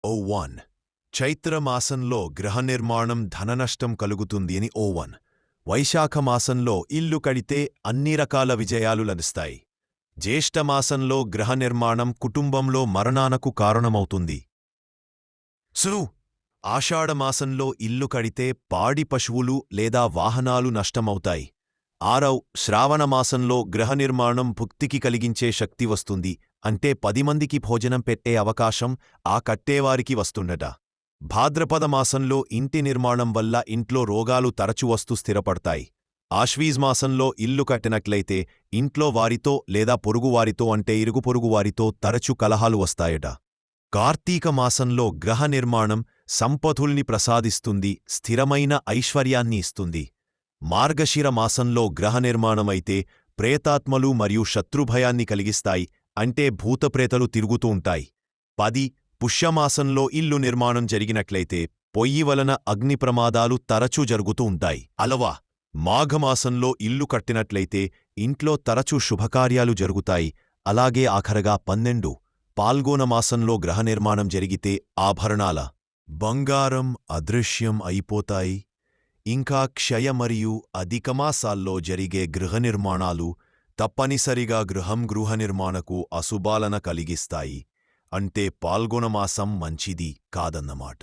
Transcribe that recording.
O1 చైత్రమాసంలో గృహనిర్మాణం ధననష్టం కలుగుతుంది అని O1 వైశాఖమాసంలో ఇల్లు కడితే అన్ని రకాల విజయాలు లభిస్తాయి. జ్యేష్ఠమాసంలో గృహనిర్మాణం కుటుంబంలో మరణాలకు కారణమవుతుంది. ఆషాఢమాసంలో ఇల్లు కడితే పాడి పశువులు లేదా వాహనాలు నష్టమవుతాయి. శ్రావణమాసంలో గృహనిర్మాణం భుక్తికి కలిగించే శక్తి వస్తుంది, అంటే 10 మందికి భోజనం పెట్టే అవకాశం ఆ కట్టేవారికి వస్తుందట. భాద్రపదమాసంలో ఇంటి నిర్మాణం వల్ల ఇంట్లో రోగాలు తరచు వస్తూ స్థిరపడతాయి. ఆశ్వీజ్మాసంలో ఇల్లు కట్టినట్లయితే ఇంట్లో వారితో లేదా పొరుగువారితో అంటే ఇరుగు పొరుగువారితో తరచు కలహాలు వస్తాయట. కార్తీక మాసంలో గ్రహ నిర్మాణం సంపతుల్ని ప్రసాదిస్తుంది, స్థిరమైన ఐశ్వర్యాన్ని ఇస్తుంది. మార్గశిర మాసంలో గ్రహనిర్మాణమైతే ప్రేతాత్మలు మరియు శత్రుభయాన్ని కలిగిస్తాయి, అంటే భూతప్రేతలు తిరుగుతూ ఉంటాయి. పుష్యమాసంలో ఇల్లు నిర్మాణం జరిగినట్లయితే పొయ్యి వలన అగ్ని ప్రమాదాలు తరచూ జరుగుతూ ఉంటాయి. మాఘమాసంలో ఇల్లు కట్టినట్లయితే ఇంట్లో తరచూ శుభకార్యాలు జరుగుతాయి. అలాగే ఆఖరగా 12 పాల్గొనమాసంలో గ్రహనిర్మాణం జరిగితే ఆభరణాల బంగారం అదృశ్యం అయిపోతాయి. ఇంకా క్షయ మరియు అధికమాసాల్లో జరిగే గృహనిర్మాణాలు తప్పనిసరిగా గృహనిర్మాణకు అశుభాలన కలిగిస్తాయి, అంటే పాల్గొనమాసం మంచిది కాదన్నమాట.